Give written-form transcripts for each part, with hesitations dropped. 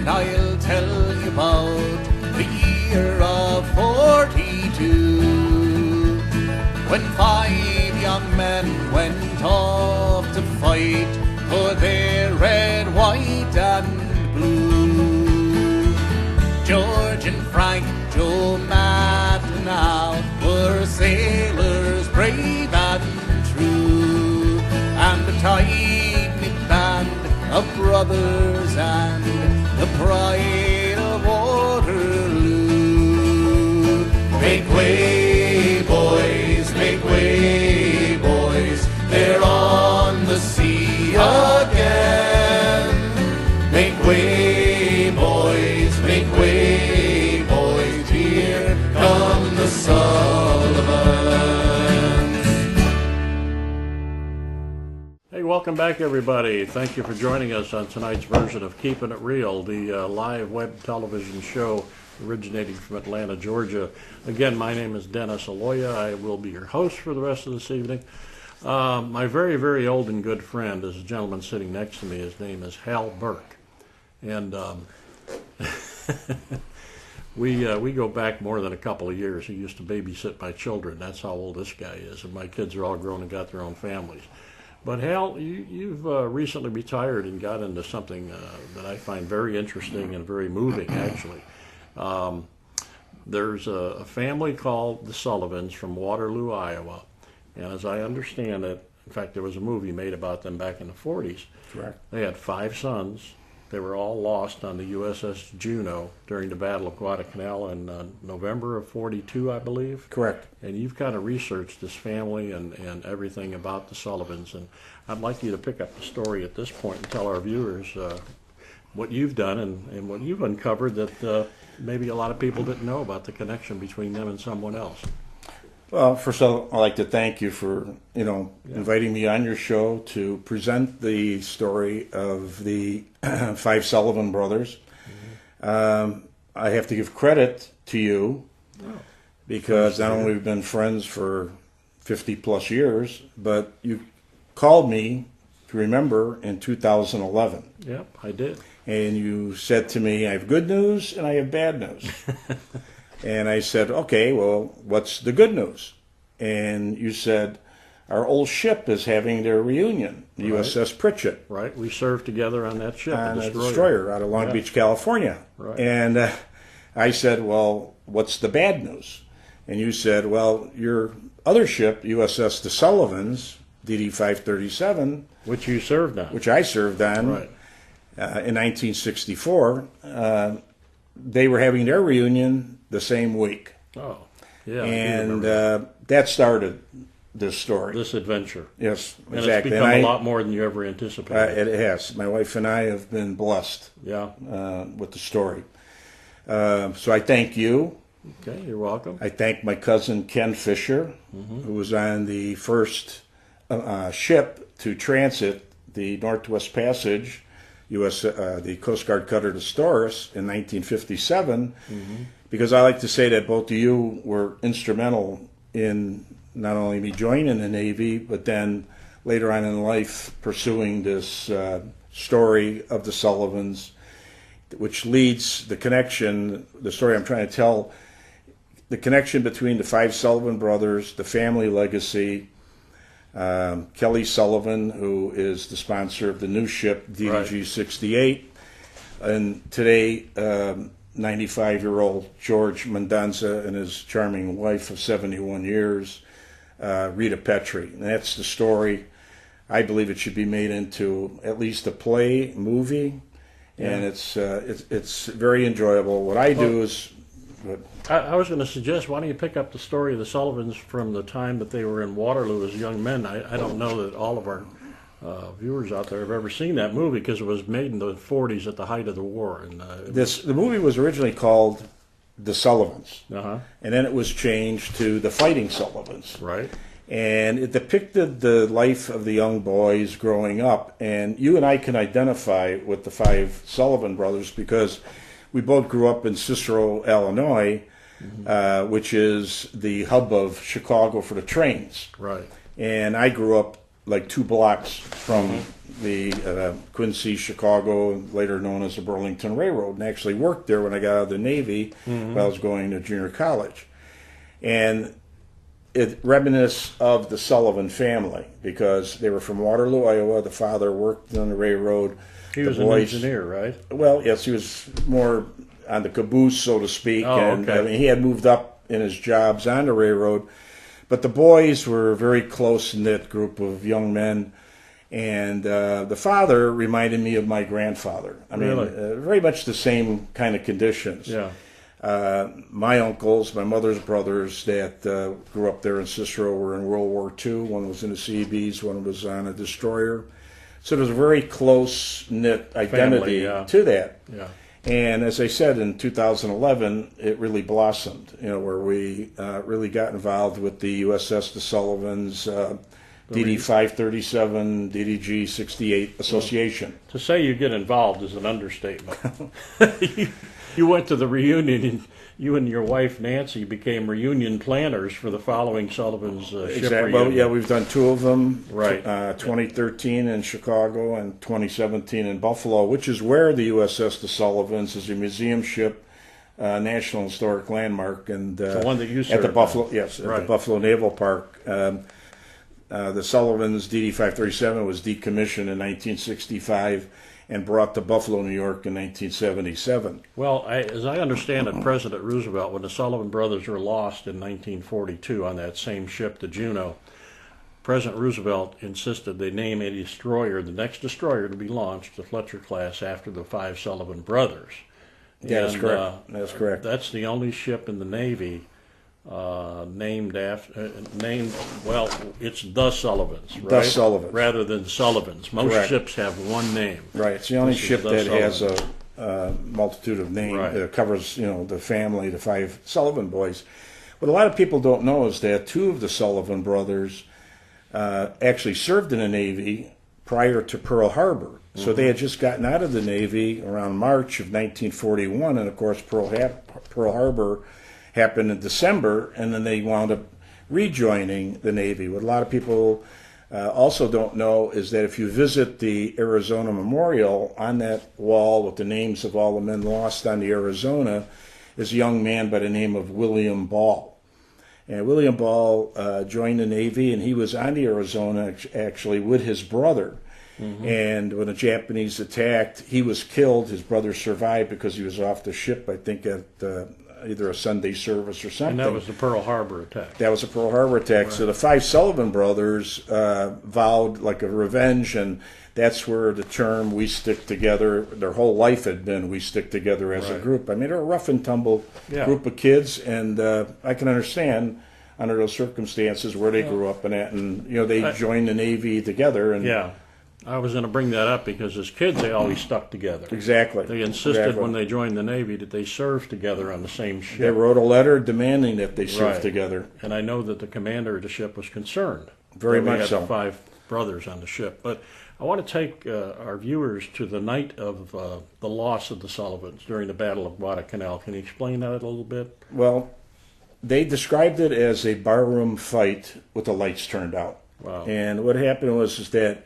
and I'll tell you about the year of 42, when 5 young men went off to fight for their red, white and blue. George and Frank, Joe, Matt and Al were sailors brave and true, and the tight-knit band of brothers and the pride of Waterloo. Make way, boys, they're on the sea again. Make way, boys, here come the Sullivans. Hey, welcome back, everybody. Thank you for joining us on tonight's version of Keepin' It Real, the live web television show originating from Atlanta, Georgia. Again, my name is Dennis Aloia. I will be your host for the rest of this evening. My very, very old and good friend is a gentleman sitting next to me. His name is Hal Burke. And we go back more than a couple of years. He used to babysit my children. That's how old this guy is. And my kids are all grown and got their own families. But Hal, you've recently retired and got into something that I find very interesting and very moving, actually. There's a family called the Sullivans from Waterloo, Iowa. And as I understand it, in fact, there was a movie made about them back in the 40s. Correct. They had 5 sons. They were all lost on the USS Juneau during the Battle of Guadalcanal in November of 42, I believe. Correct. And you've kind of researched this family and everything about the Sullivans. And I'd like you to pick up the story at this point and tell our viewers what you've done and what you've uncovered that maybe a lot of people didn't know about the connection between them and someone else. Well, first of all, I'd like to thank you for, inviting me on your show to present the story of the 5 Sullivan brothers. Mm-hmm. I have to give credit to you because not only have we been friends for 50 plus years, but you called me, if you remember, in 2011. Yep, I did. And you said to me, I have good news and I have bad news. And I said, okay, well, what's the good news? And you said, our old ship is having their reunion, the USS Pritchett. Right, we served together on that ship, on a destroyer out of Long Beach, California. Right. And I said, well, what's the bad news? And you said, well, your other ship, USS The Sullivans, DD 537, which you served on. Which I served on right. In 1964, they were having their reunion the same week. Oh, yeah. And that started this story. This adventure. Yes, and exactly. It's become a lot more than you ever anticipated. It has. My wife and I have been blessed with the story. So I thank you. Okay, you're welcome. I thank my cousin Ken Fisher, who was on the first ship to transit the Northwest Passage, the Coast Guard cutter the Storis in 1957, because I like to say that both of you were instrumental in not only me joining the Navy, but then later on in life pursuing this story of the Sullivans, which leads the connection, the story I'm trying to tell, the connection between the 5 Sullivan brothers, the family legacy, Kelly Sullivan, who is the sponsor of the new ship, DDG 68, and today 95-year-old George Mendonsa and his charming wife of 71 years, Rita Petrie. And that's the story. I believe it should be made into at least a play, movie, and it's very enjoyable. What I do is... I was going to suggest, why don't you pick up the story of the Sullivans from the time that they were in Waterloo as young men. I don't know that all of our viewers out there have ever seen that movie because it was made in the 40s at the height of the war. And the movie was originally called The Sullivans, and then it was changed to The Fighting Sullivans. Right. And it depicted the life of the young boys growing up. And you and I can identify with the 5 Sullivan brothers because we both grew up in Cicero, Illinois, which is the hub of Chicago for the trains. Right. And I grew up like 2 blocks from the Quincy, Chicago, later known as the Burlington Railroad, and actually worked there when I got out of the Navy while I was going to junior college. And it reminisced of the Sullivan family because they were from Waterloo, Iowa. The father worked on the railroad. He was an engineer, right? Well, yes, he was more on the caboose, so to speak. Oh, and okay. I mean, he had moved up in his jobs on the railroad. But the boys were a very close-knit group of young men. And the father reminded me of my grandfather. I mean, Really? Very much the same kind of conditions. Yeah. My uncles, my mother's brothers that grew up there in Cicero were in World War II. One was in the Seabees, one was on a destroyer. So there's a very close-knit identity Family, to that. Yeah. And as I said, in 2011, it really blossomed, where we really got involved with the USS The Sullivans, DD 537, DDG 68 Association. To say you get involved is an understatement. You went to the reunion, and you and your wife Nancy became reunion planners for the following Sullivan's ship Exactly. reunion. Well, yeah, we've done two of them. Right. 2013 in Chicago and 2017 in Buffalo, which is where the USS The Sullivans is a museum ship, National Historic Landmark, and The one that you at the served Buffalo, on. yes, at Right. the Buffalo Naval Park. The Sullivans DD 537 was decommissioned in 1965 and brought to Buffalo, New York in 1977. Well, as I understand it, President Roosevelt, when the Sullivan brothers were lost in 1942 on that same ship, the Juneau, President Roosevelt insisted they name a destroyer, the next destroyer to be launched, the Fletcher class, after the 5 Sullivan brothers. That's And, correct. That's correct. That's the only ship in the Navy named after, well, it's the Sullivans, right? The Sullivans. Rather than Sullivans. Most Correct. ships have one name. Right. It's the only This is ship the that has Sullivan. a multitude of names. Right. It covers, the family, the 5 Sullivan boys. What a lot of people don't know is that 2 of the Sullivan brothers actually served in the Navy prior to Pearl Harbor. So they had just gotten out of the Navy around March of 1941, and of course Pearl Harbor happened in December, and then they wound up rejoining the Navy. What a lot of people also don't know is that if you visit the Arizona Memorial, on that wall with the names of all the men lost on the Arizona is a young man by the name of William Ball. And William Ball joined the Navy, and he was on the Arizona actually with his brother. Mm-hmm. And when the Japanese attacked, he was killed. His brother survived because he was off the ship, I think, at either a Sunday service or something. And that was the Pearl Harbor attack. That was a Pearl Harbor attack. Right. So the 5 Sullivan brothers vowed like a revenge, and that's where the term "we stick together," their whole life had been "we stick together" as a group. I mean, they're a rough and tumble group of kids, and I can understand under those circumstances where they grew up and at, and they joined the Navy together. And I was going to bring that up because as kids they always stuck together. Exactly. They insisted when they joined the Navy that they serve together on the same ship. They wrote a letter demanding that they serve together. And I know that the commander of the ship was concerned. Very that we much had so. The 5 brothers on the ship. But I want to take our viewers to the night of the loss of the Sullivans during the Battle of Guadalcanal. Can you explain that a little bit? Well, they described it as a barroom fight with the lights turned out. Wow. And what happened was that,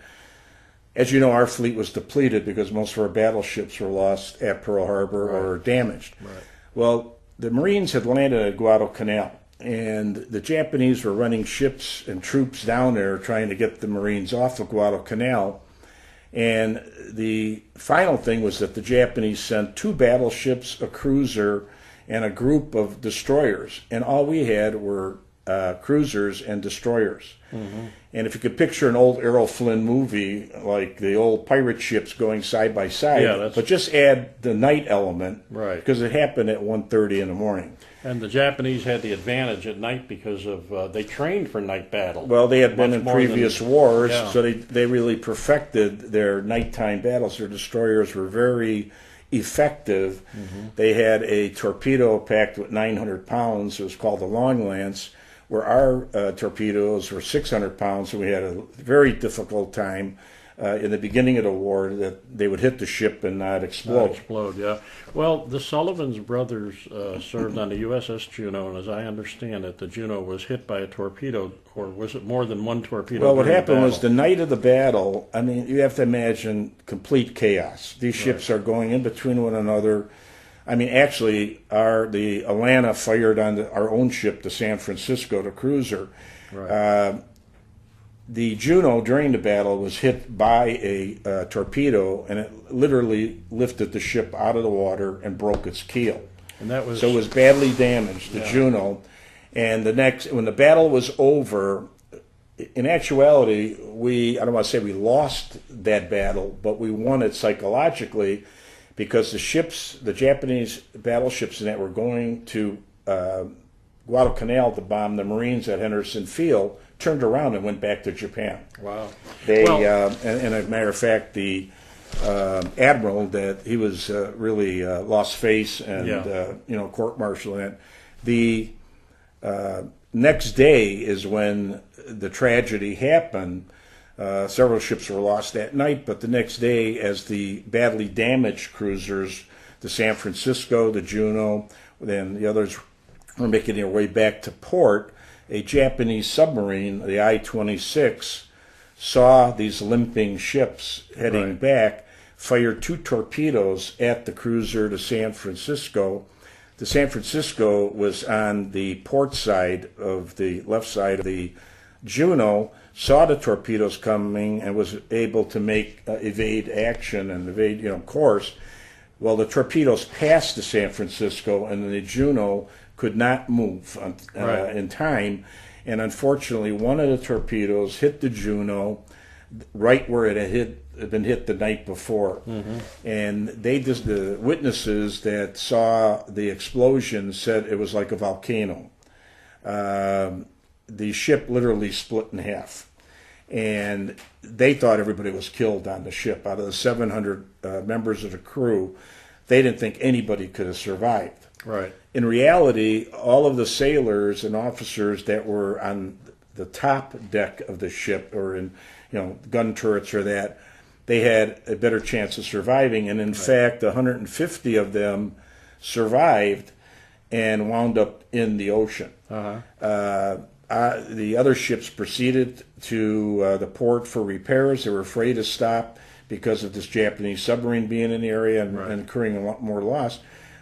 as you know, our fleet was depleted because most of our battleships were lost at Pearl Harbor or damaged. Right. Well, the Marines had landed at Guadalcanal, and the Japanese were running ships and troops down there trying to get the Marines off of Guadalcanal. And the final thing was that the Japanese sent 2 battleships, a cruiser, and a group of destroyers. And all we had were cruisers and destroyers. Mm-hmm. And if you could picture an old Errol Flynn movie, like the old pirate ships going side by side, but just add the night element, because it happened at 1:30 in the morning. And the Japanese had the advantage at night because of they trained for night battle. Well, they had been in previous wars, yeah. so they really perfected their nighttime battles. Their destroyers were very effective. Mm-hmm. They had a torpedo packed with 900 pounds. It was called the Long Lance, where our torpedoes were 600 pounds, so we had a very difficult time in the beginning of the war that they would hit the ship and not explode. Not explode, yeah. Well, the Sullivan's brothers served on the USS Juneau, and as I understand it, the Juneau was hit by a torpedo, or was it more than one torpedo? Well, what happened was the night of the battle, I mean, you have to imagine complete chaos. These ships are going in between one another. I mean, actually, the Aloia fired on our own ship, the San Francisco, the cruiser. Right. The Juneau, during the battle, was hit by a torpedo, and it literally lifted the ship out of the water and broke its keel. And that was... So it was badly damaged, the Juneau. And when the battle was over, in actuality, I don't want to say we lost that battle, but we won it psychologically, because the Japanese battleships that were going to Guadalcanal to bomb the Marines at Henderson Field turned around and went back to Japan. Wow. And as a matter of fact, the admiral, that he was really lost face and court-martial. And the next day is when the tragedy happened. Several ships were lost that night, but the next day, as the badly damaged cruisers, the San Francisco, the Juneau, then the others were making their way back to port, a Japanese submarine, the I-26, saw these limping ships heading back, fired 2 torpedoes at the cruiser, the San Francisco. The San Francisco was on the port side of the left side of the Juneau, saw the torpedoes coming and was able to evade action and evade course. Well, the torpedoes passed the San Francisco, and the Juneau could not move in time. And unfortunately, one of the torpedoes hit the Juneau right where it had been hit the night before. Mm-hmm. And the witnesses that saw the explosion said it was like a volcano. The ship literally split in half. And they thought everybody was killed on the ship. Out of the 700 members of the crew, they didn't think anybody could have survived. Right. In reality, all of the sailors and officers that were on the top deck of the ship, or in gun turrets or that, they had a better chance of surviving. And in fact, 150 of them survived and wound up in the ocean. The other ships proceeded to the port for repairs. They were afraid to stop because of this Japanese submarine being in the area and incurring a lot more loss.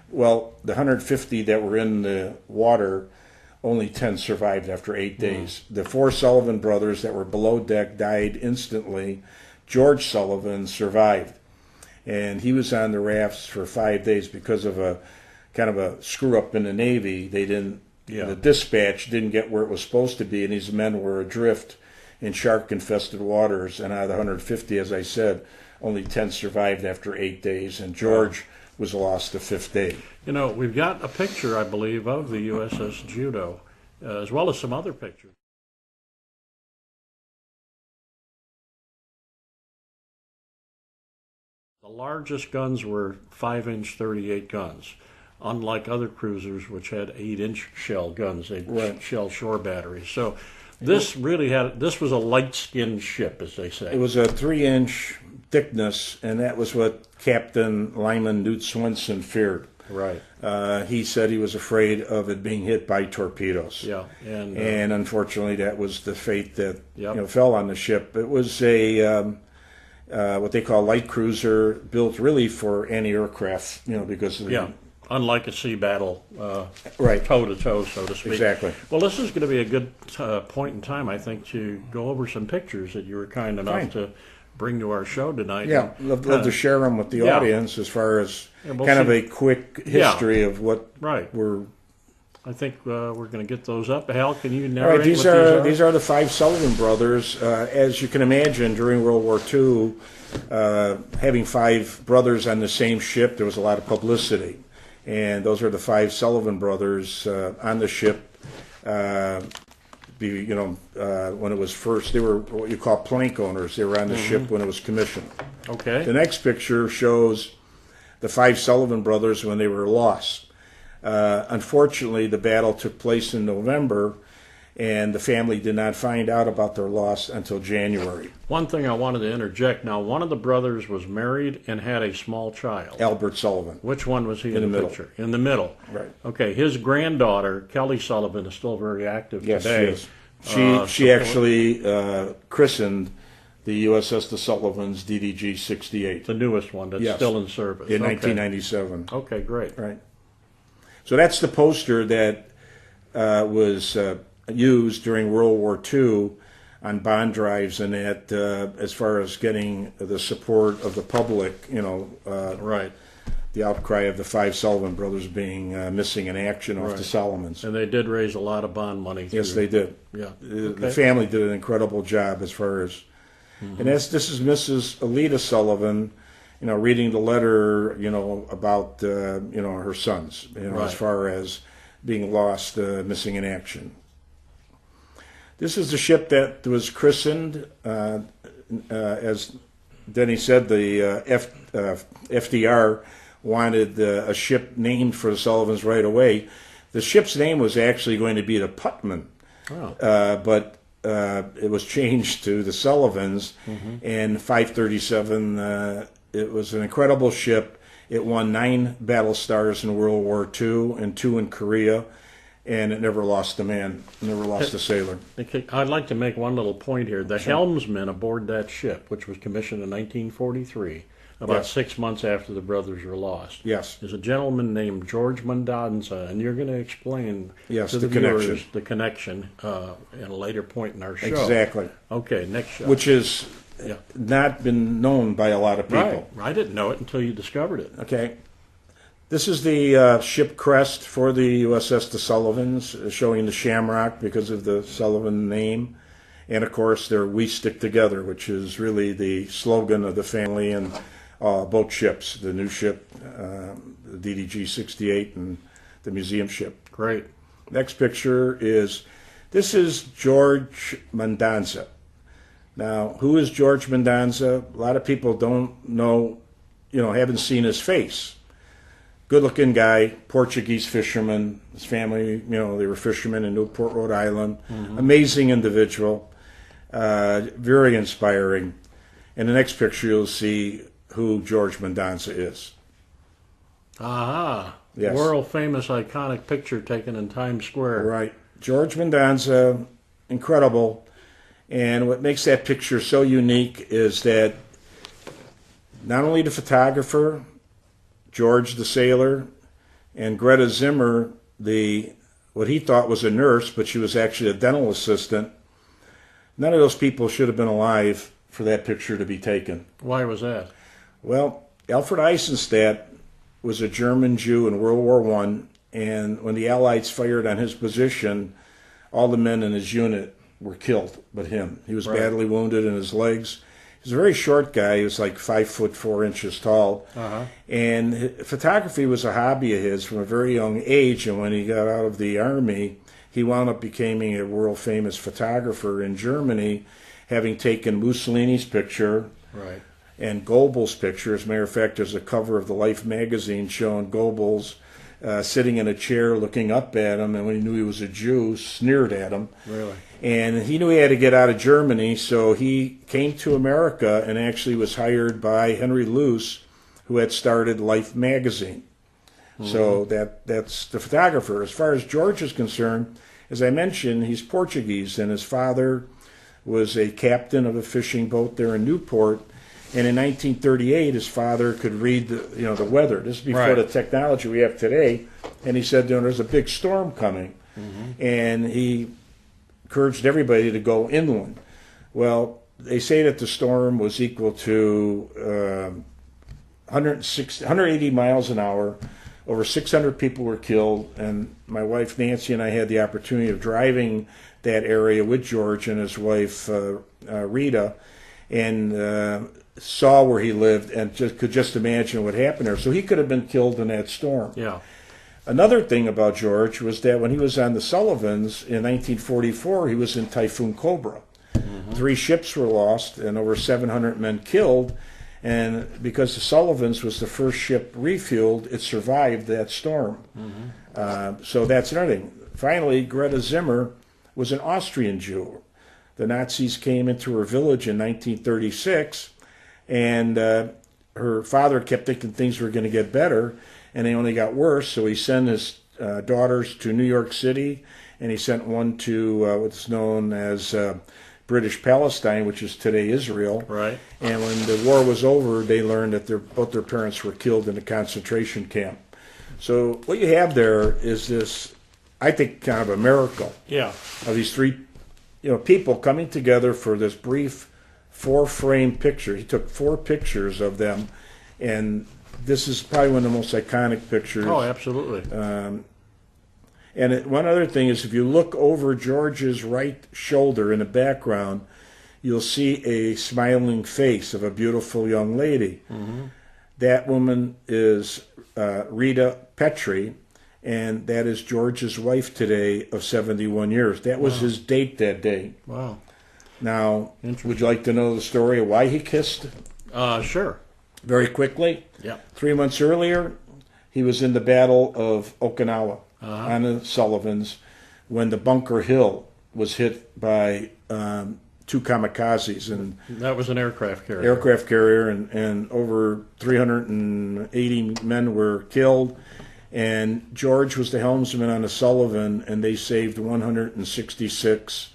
Well, the 150 that were in the water, only 10 survived after 8 days. The 4 Sullivan brothers that were below deck died instantly. George Sullivan survived, and he was on the rafts for 5 days because of a kind of a screw up in the Navy. They didn't. The dispatch didn't get where it was supposed to be, and these men were adrift in shark-infested waters. And out of the 150, as I said, only 10 survived after 8 days, and George was lost the 5th day. We've got a picture, I believe, of the USS Juneau, as well as some other pictures. The largest guns were 5-inch 38 guns. Unlike other cruisers, which had 8-inch shell guns, shell shore batteries. So this was a light-skinned ship, as they say. It was a 3-inch thickness, and that was what Captain Lyman Newt Swenson feared. Right. He said he was afraid of it being hit by torpedoes. Yeah. And unfortunately, that was the fate that fell on the ship. It was a what they call light cruiser, built really for anti-aircraft, because of the... Unlike a sea battle, toe-to-toe, so to speak. Exactly. Well, this is going to be a good point in time, I think, to go over some pictures that you were kind enough to bring to our show tonight. Yeah, love to share them with the audience as far as of a quick history of what we're... I think we're going to get those up. Hal, can you narrate what these are? These are the 5 Sullivan brothers. As you can imagine, during World War II, having 5 brothers on the same ship, there was a lot of publicity. And those are the 5 Sullivan brothers on the ship. When it was first, they were what you call plank owners. They were on the ship when it was commissioned. Okay. The next picture shows the 5 Sullivan brothers when they were lost. Unfortunately, the battle took place in November, and the family did not find out about their loss until January. One thing I wanted to interject. Now, one of the brothers was married and had a small child. Hal Burke Sullivan. Which one was he In in the the middle. picture? In the middle. Right. Okay, his granddaughter, Kelly Sullivan, is still very active Yes, today. she is. She actually christened the USS The Sullivan's DDG 68 The newest one that's Yes. still in service. in Okay. 1997. Okay, great. Right. So that's the poster that was used during World War II on bond drives, and that as far as getting the support of the public, Right. the outcry of the 5 Sullivan brothers being missing in action off Right. the Solomons. And they did raise a lot of bond money. Yes, through- they did. Yeah. The Okay. family did an incredible job as far as, and this is Mrs. Alita Sullivan, reading the letter, about, her sons, Right. as far as being lost, missing in action. This is the ship that was christened, as Denny said, the FDR wanted a ship named for the Sullivans right away. The ship's name was actually going to be the Putman, but it was changed to the Sullivans. And 537, it was an incredible ship. It won 9 battle stars in World War II and 2 in Korea, and it never lost a man, never lost a sailor. Okay, I'd like to make one little point here. The helmsman aboard that ship, which was commissioned in 1943, about Yes. 6 months after the brothers were lost, Yes, is a gentleman named George Mendonsa, and you're going to explain Yes, to the the viewers connection. the connection at a later point in our show. exactly. Okay, next show. Which is Yeah. not been known by a lot of people. Right. I didn't know it until you discovered it. Okay. This is the ship crest for the USS The Sullivans, showing the shamrock because of the Sullivan name. And of course, they're "We Stick Together," which is really the slogan of the family and both ships, the new ship, the DDG 68, and the museum ship. Great. Next picture this is George Mendonsa. Now, who is George Mendonsa? A lot of people don't know, haven't seen his face. Good-looking guy, Portuguese fisherman. His family, they were fishermen in Newport, Rhode Island. Amazing individual, very inspiring. In the next picture, you'll see who George Mendonsa is. Aha. Yes. World famous iconic picture taken in Times Square. Right. George Mendonsa, incredible. And what makes that picture so unique is that not only the photographer, George the sailor, and Greta Zimmer, what he thought was a nurse, but she was actually a dental assistant, none of those people should have been alive for that picture to be taken. Why was that? Well, Alfred Eisenstadt was a German Jew in World War I, and when the Allies fired on his position, all the men in his unit were killed but him. He was Right. badly wounded in his legs. He was a very short guy. He was like 5'4" tall. And photography was a hobby of his from a very young age. And when he got out of the army, he wound up becoming a world famous photographer in Germany, having taken Mussolini's picture Right. and Goebbels' picture. As a matter of fact, there's a cover of the Life magazine showing Goebbels sitting in a chair looking up at him, and when he knew he was a Jew, sneered at him. Really? And he knew he had to get out of Germany, so he came to America and actually was hired by Henry Luce, who had started Life magazine. So that's the photographer. As far as George is concerned, as I mentioned, he's Portuguese, and his father was a captain of a fishing boat there in Newport. And in 1938, his father could read the weather. This is before Right. the technology we have today. And he said, there's a big storm coming. And he encouraged everybody to go inland. Well, they say that the storm was equal to 180 miles an hour. Over 600 people were killed. And my wife Nancy and I had the opportunity of driving that area with George and his wife Rita, and saw where he lived and could just imagine what happened there. So he could have been killed in that storm. Yeah. Another thing about George was that when he was on the Sullivans in 1944, he was in Typhoon Cobra. 3 ships were lost and over 700 men killed. And because the Sullivans was the first ship refueled, it survived that storm. So that's another thing. Finally, Greta Zimmer was an Austrian Jew. The Nazis came into her village in 1936, and her father kept thinking things were going to get better, and they only got worse. So he sent his daughters to New York City, and he sent one to what's known as British Palestine, which is today Israel. Right. And when the war was over, they learned that both their parents were killed in a concentration camp. So what you have there is this, I think, kind of a miracle. Yeah. Of these three, people coming together for this brief 4-frame picture. He took 4 pictures of them, and this is probably one of the most iconic pictures. Oh, absolutely. And one other thing is, if you look over George's right shoulder in the background, you'll see a smiling face of a beautiful young lady. Mm-hmm. That woman is Rita Petrie, and that is George's wife today of 71 years. That was his date that day. Wow. Now, would you like to know the story of why he kissed? Sure. Very quickly. Yeah. 3 months earlier, he was in the Battle of Okinawa on the Sullivans when the Bunker Hill was hit by 2 kamikazes. And that was an aircraft carrier. Aircraft carrier, and over 380 men were killed. And George was the helmsman on the Sullivan, and they saved 166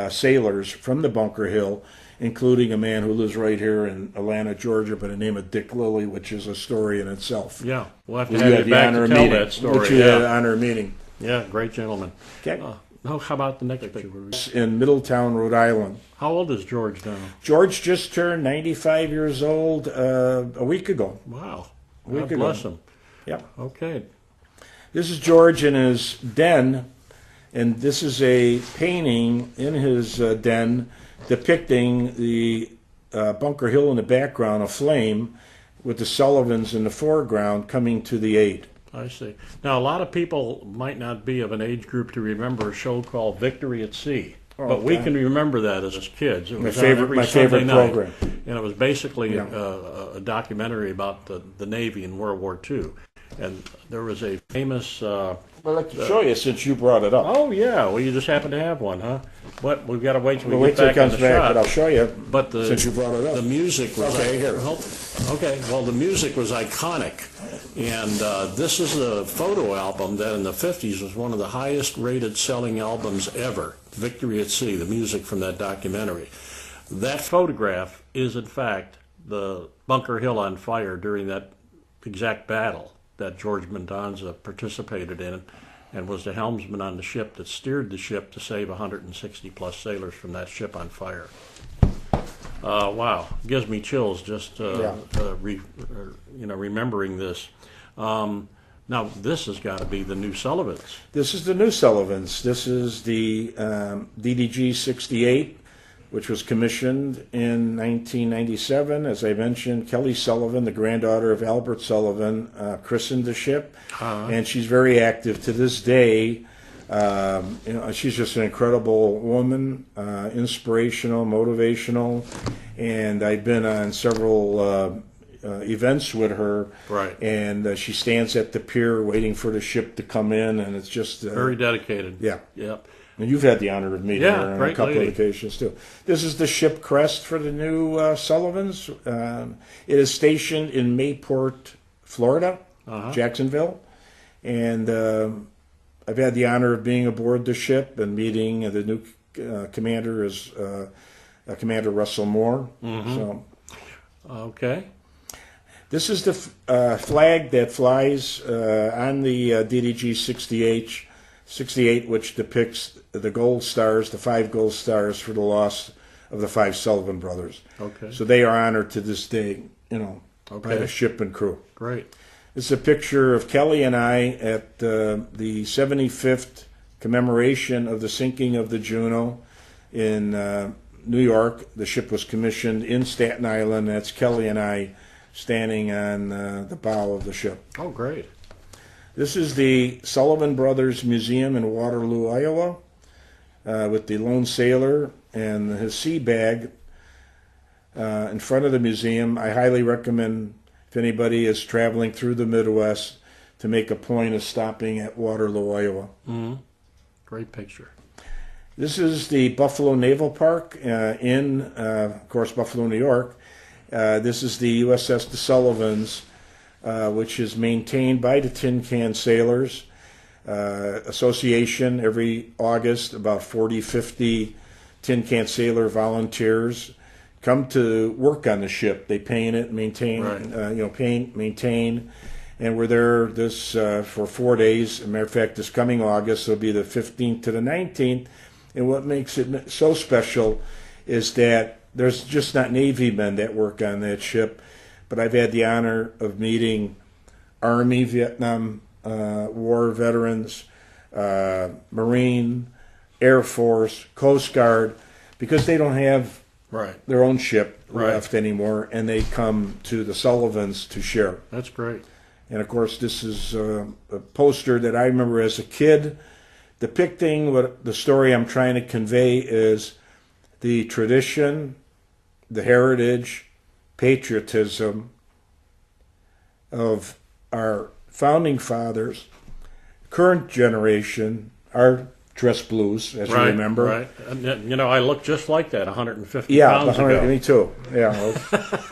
sailors from the Bunker Hill, including a man who lives right here in Atlanta, Georgia, by the name of Dick Lilly, which is a story in itself. Yeah, we'll have to have you back to tell that story. Which you had the honor of meeting. Yeah, great gentleman. Okay. How about the next picture? In Middletown, Rhode Island. How old is George now? George just turned 95 years old a week ago. Wow. God bless him. Yep. Okay. This is George in his den, and this is a painting in his den depicting the Bunker Hill in the background aflame with the Sullivans in the foreground coming to the aid. I see. Now, a lot of people might not be of an age group to remember a show called Victory at Sea. But we can remember that as kids. It was my favorite program. And it was basically a documentary about the Navy in World War II. And there was a famous... I'd like to show you since you brought it up. Oh, yeah. Well, you just happen to have one, huh? But we've got to wait till we get back on the shot. But I'll show you but since you brought it up. The music was... Okay, here. Okay, well, the music was iconic. And this is a photo album that in the 50s was one of the highest rated selling albums ever. Victory at Sea, the music from that documentary. That photograph is, in fact, the Bunker Hill on fire during that exact battle that George Mendonsa participated in and was the helmsman on the ship that steered the ship to save 160-plus sailors from that ship on fire. Wow, gives me chills just remembering this. Now, this has got to be the new Sullivans. This is the new Sullivans. This is the DDG 68, which was commissioned in 1997. As I mentioned, Kelly Sullivan, the granddaughter of Albert Sullivan, christened the ship, and she's very active to this day. She's just an incredible woman, inspirational, motivational, and I've been on several events with her. Right. And she stands at the pier waiting for the ship to come in, and it's just... very dedicated. Yeah. Yep. And you've had the honor of meeting her on a couple of occasions, too. This is the ship crest for the new Sullivans. It is stationed in Mayport, Florida, Jacksonville. And I've had the honor of being aboard the ship and meeting the new commander is Commander Russell Moore. Mm-hmm. So, okay. This is the flag that flies on the DDG 68, which depicts the gold stars, the 5 gold stars for the loss of the 5 Sullivan brothers. Okay. So they are honored to this day, by the ship and crew. Great. It's a picture of Kelly and I at the 75th commemoration of the sinking of the Juneau in New York. The ship was commissioned in Staten Island. That's Kelly and I standing on the bow of the ship. Oh, great. This is the Sullivan Brothers Museum in Waterloo, Iowa, with the lone sailor and his sea bag in front of the museum. I highly recommend, if anybody is traveling through the Midwest, to make a point of stopping at Waterloo, Iowa. Mm-hmm. Great picture. This is the Buffalo Naval Park in, of course, Buffalo, New York. This is the USS The Sullivans, which is maintained by the Tin Can Sailors Association. Every August, about 40, 50 Tin Can Sailor volunteers come to work on the ship. They paint it, maintain, paint, maintain, and we're there this for 4 days. As a matter of fact, this coming August will be the 15th to the 19th. And what makes it so special is that there's just not Navy men that work on that ship, but I've had the honor of meeting Army, Vietnam War veterans, Marine, Air Force, Coast Guard, because they don't have their own ship left anymore, and they come to the Sullivans to share. That's great. And of course, this is a poster that I remember as a kid, depicting what the story I'm trying to convey is the tradition, the heritage, patriotism of our founding fathers, current generation, our dress blues, as you remember. Right. And, you know, I look just like that 150 pounds ago. Me too. Yeah.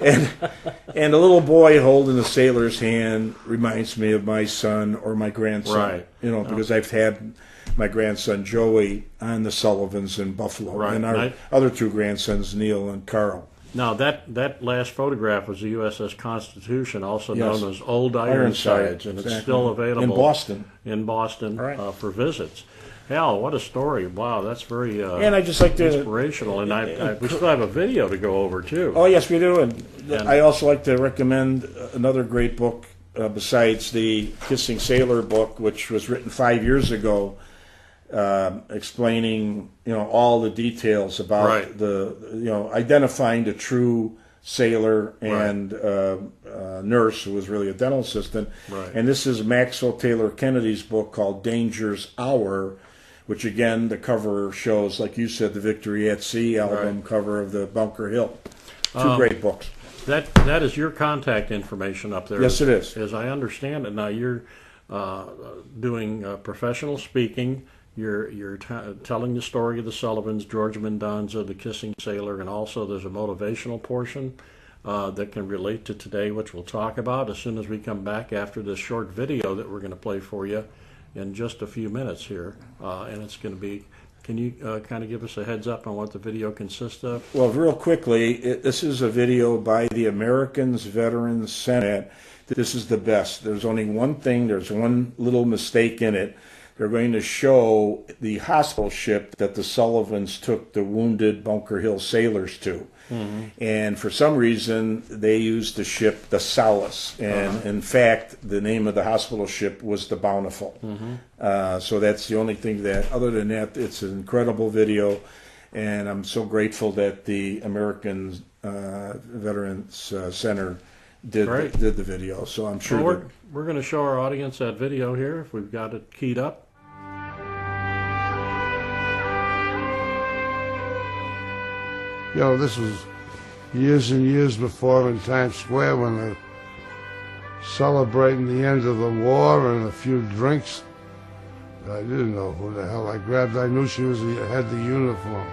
and a little boy holding a sailor's hand reminds me of my son or my grandson. Right. You know, because I've had my grandson Joey on the Sullivans in Buffalo, and our other two grandsons, Neil and Carl. Now, that last photograph was the USS Constitution, also known as Old Ironsides, and it's still available in Boston for visits. Hal, what a story! Wow, that's very and I just like to inspirational. And we still have a video to go over too. Oh yes, we do. And I also like to recommend another great book besides the Kissing Sailor book, which was written 5 years ago. Explaining, all the details about identifying the true sailor and nurse who was really a dental assistant. And this is Maxwell Taylor Kennedy's book called Danger's Hour, which again, the cover shows, like you said, the Victory at Sea album cover of the Bunker Hill. Two great books. That is your contact information up there. Yes, it is. As I understand it. Now, you're doing professional speaking. You're telling the story of the Sullivans, George Mendonsa, the Kissing Sailor, and also there's a motivational portion that can relate to today, which we'll talk about as soon as we come back after this short video that we're going to play for you in just a few minutes here. And it's going to be, can you kind of give us a heads up on what the video consists of? Well, real quickly, this is a video by the Americans Veterans Senate. This is the best. There's only one thing, there's one little mistake in it. They're going to show the hospital ship that the Sullivans took the wounded Bunker Hill sailors to. And for some reason, they used the ship the Solace. And in fact, the name of the hospital ship was the Bountiful. So that's the only thing that, other than that, it's an incredible video. And I'm so grateful that the American Veterans Center did the video. So I'm sure we're going to show our audience that video here if we've got it keyed up. This was years and years before in Times Square when they're celebrating the end of the war and a few drinks. I didn't know who the hell I grabbed. I knew she had the uniform.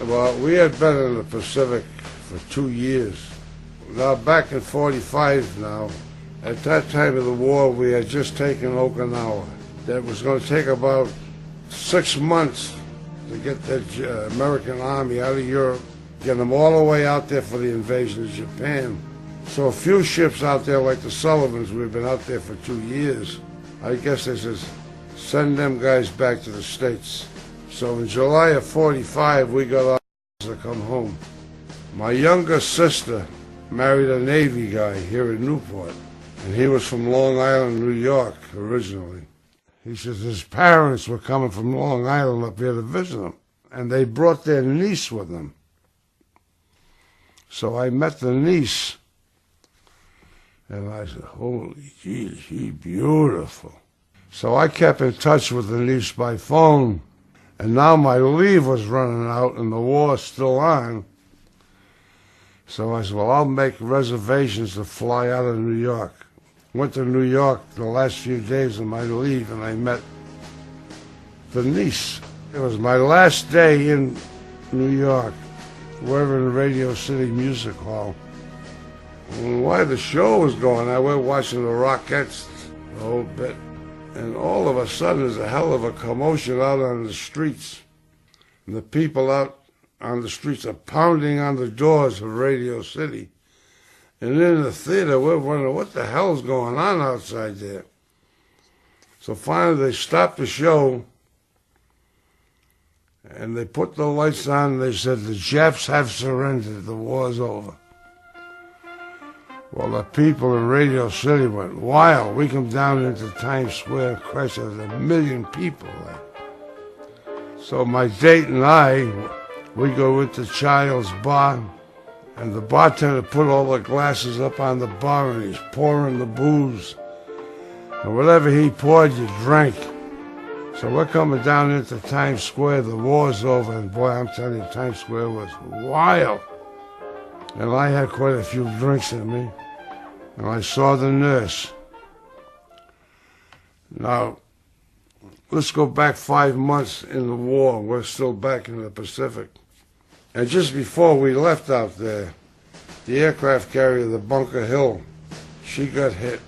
Well, we had been in the Pacific for 2 years. Now, back in 45 now, at that time of the war, we had just taken Okinawa. That was going to take about 6 months to get the American army out of Europe, get them all the way out there for the invasion of Japan. So a few ships out there like the Sullivans, we've been out there for 2 years. I guess they says, send them guys back to the States. So in July of 45, we got our to come home. My younger sister married a Navy guy here in Newport, and he was from Long Island, New York, originally. He says his parents were coming from Long Island up here to visit him, and they brought their niece with them. So I met the niece, and I said, holy gee, she's beautiful. So I kept in touch with the niece by phone, and now my leave was running out and the war's still on. So I said, well, I'll make reservations to fly out of New York. Went to New York the last few days of my leave, and I met Denise. It was my last day in New York. We're in Radio City Music Hall. And while the show was going on, we're watching the Rockettes a whole bit. And all of a sudden, there's a hell of a commotion out on the streets. And the people out on the streets are pounding on the doors of Radio City. And in the theater, we're wondering what the hell's going on outside there. So finally, they stopped the show, and they put the lights on, and they said, the Japs have surrendered, the war's over. Well, the people in Radio City went wild. We come down into Times Square, Christ, there's 1 million people there. So my date and I, we go into Child's Bar, and the bartender put all the glasses up on the bar, and he's pouring the booze. And whatever he poured, you drank. So we're coming down into Times Square, the war's over, and boy, I'm telling you, Times Square was wild. And I had quite a few drinks in me, and I saw the nurse. Now, let's go back 5 months in the war. We're still back in the Pacific. And just before we left out there, the aircraft carrier, the Bunker Hill, she got hit.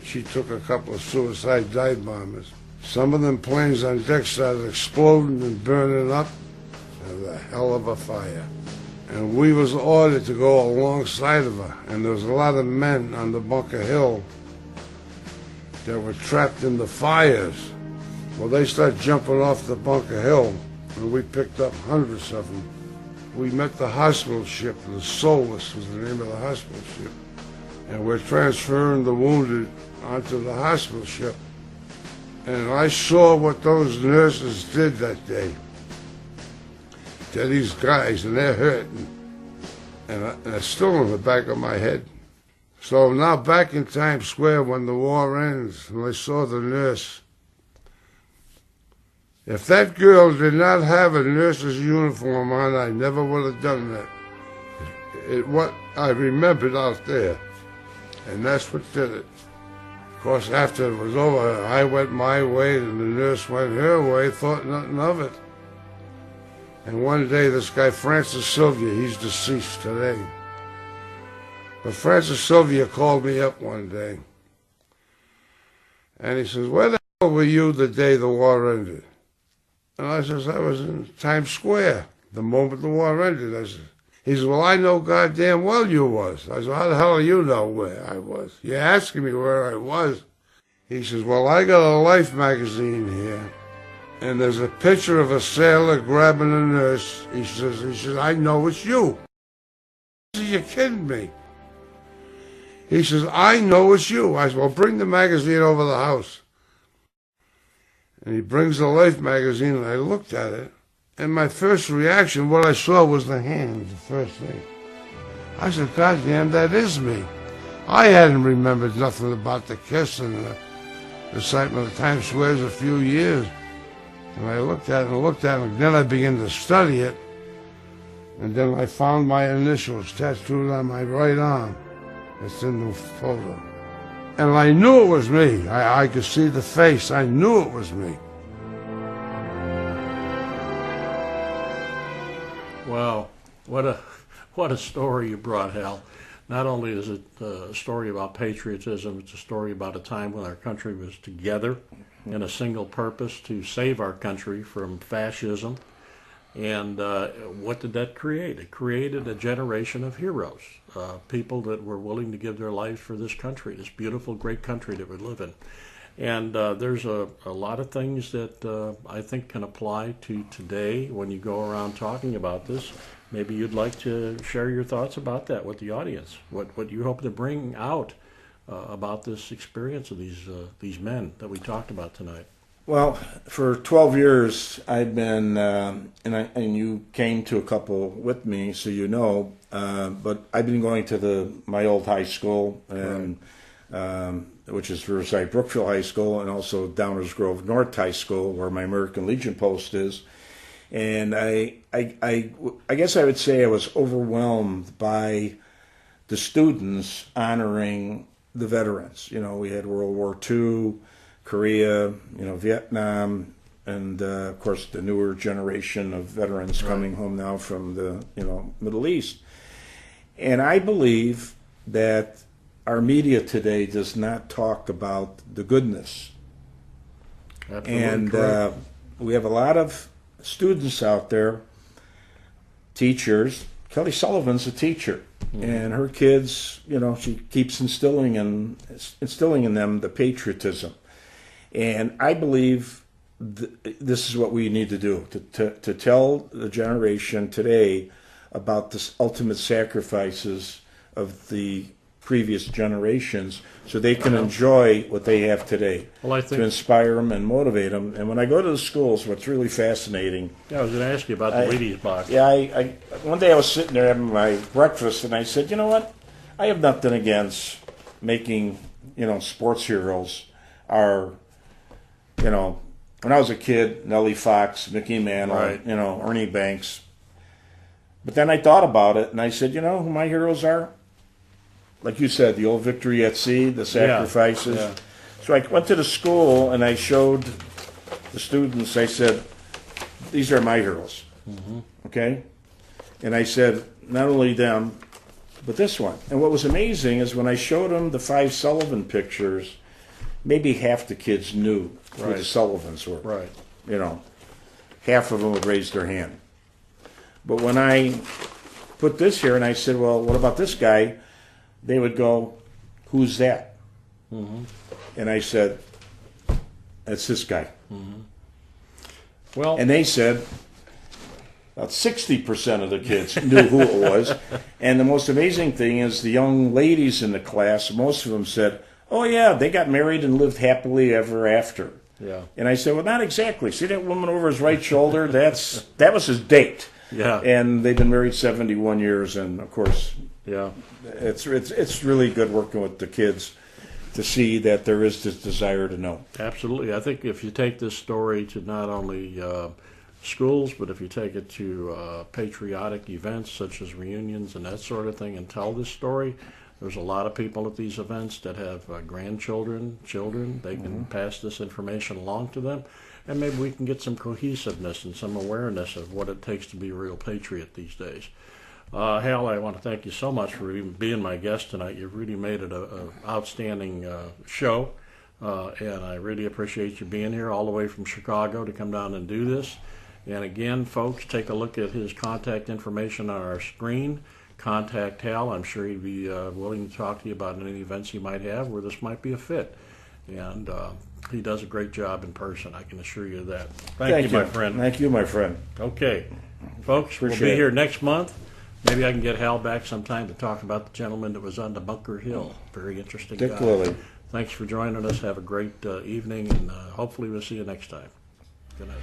She took a couple of suicide dive bombers. Some of them planes on deck started exploding and burning up. It was a hell of a fire. And we was ordered to go alongside of her. And there was a lot of men on the Bunker Hill that were trapped in the fires. Well, they started jumping off the Bunker Hill, and we picked up hundreds of them. We met the hospital ship, the Solace was the name of the hospital ship. And we're transferring the wounded onto the hospital ship. And I saw what those nurses did that day to these guys, and they're hurt. And it's still in the back of my head. So now back in Times Square when the war ends, and I saw the nurse, if that girl did not have a nurse's uniform on, I never would have done that. What I remembered out there, and that's what did it. Of course, after it was over, I went my way, and the nurse went her way, thought nothing of it. And one day, this guy, Francis Sylvia, he's deceased today. But Francis Sylvia called me up one day, and he says, where the hell were you the day the war ended? And I says, I was in Times Square the moment the war ended. He says, well, I know goddamn well you was. I said, how the hell do you know where I was? You're asking me where I was. He says, well, I got a Life magazine here, and there's a picture of a sailor grabbing a nurse. He says, I know it's you. I said, you're kidding me. He says, I know it's you. I said, well, bring the magazine over the house. And he brings the Life magazine, and I looked at it. And my first reaction, what I saw was the hand, the first thing. I said, God damn, that is me. I hadn't remembered nothing about the kiss and the excitement of Times Square a few years. And I looked at it and looked at it, and then I began to study it. And then I found my initials tattooed on my right arm. It's in the photo. And I knew it was me. I could see the face. I knew it was me. Wow, what a story you brought, Hal. Not only is it a story about patriotism, it's a story about a time when our country was together in a single purpose to save our country from fascism. And what did that create? It created a generation of heroes, people that were willing to give their lives for this country, this beautiful, great country that we live in. And there's a lot of things that I think can apply to today when you go around talking about this. Maybe you'd like to share your thoughts about that with the audience, what you hope to bring out about this experience of these men that we talked about tonight. Well, for 12 years, I've been, and you came to a couple with me, so you know, but I've been going to my old high school, and which is Riverside Brookfield High School, and also Downers Grove North High School, where my American Legion post is. And I guess I would say I was overwhelmed by the students honoring the veterans. You know, we had World War II, Korea, Vietnam, and of course the newer generation of veterans coming home now from the Middle East. And I believe that our media today does not talk about the goodness. Absolutely and correct. We have a lot of students out there, teachers. Kelly Sullivan's a teacher, and her kids, she keeps instilling in them the patriotism. And I believe this is what we need to do, to tell the generation today about the ultimate sacrifices of the previous generations so they can enjoy what they have today, Well, I think, to inspire them and motivate them. And when I go to the schools, what's really fascinating... I was going to ask you about the Wheaties box. Yeah, one day I was sitting there having my breakfast, and I said, you know what? I have nothing against making, sports heroes are, when I was a kid, Nellie Fox, Mickey Mantle, Right. Ernie Banks. But then I thought about it, and I said, you know who my heroes are? Like you said, the old Victory at Sea, the sacrifices. Yeah. So I went to the school, and I showed the students, I said, these are my heroes, okay? And I said, not only them, but this one. And what was amazing is when I showed them the 5 Sullivan pictures, maybe half the kids knew who the Sullivans were. Right. Half of them would raise their hand. But when I put this here and I said, well, what about this guy? They would go, who's that? And I said, that's this guy. Well, And they said, about 60% of the kids knew who it was. And the most amazing thing is the young ladies in the class, most of them said, oh yeah, they got married and lived happily ever after. yeah. And I said, well, not exactly. See that woman over his right shoulder? That was his date. Yeah. And they've been married 71 years, and of course, Yeah. it's really good working with the kids to see that there is this desire to know. Absolutely. I think if you take this story to not only schools, but if you take it to patriotic events such as reunions and that sort of thing and tell this story, there's a lot of people at these events that have grandchildren, children. They can pass this information along to them, and maybe we can get some cohesiveness and some awareness of what it takes to be a real patriot these days. Hal, I want to thank you so much for even being my guest tonight. You've really made it an outstanding show, and I really appreciate you being here all the way from Chicago to come down and do this. And again, folks, take a look at his contact information on our screen. Contact Hal. I'm sure he'd be willing to talk to you about any events you might have where this might be a fit. And he does a great job in person, I can assure you of that. Thank you, my friend. Thank you, my friend. Okay, folks, we'll be here next month. Maybe I can get Hal back sometime to talk about the gentleman that was on the Bunker Hill. Very interesting Dick guy. Lilly. Thanks for joining us. Have a great evening, and hopefully we'll see you next time. Good night.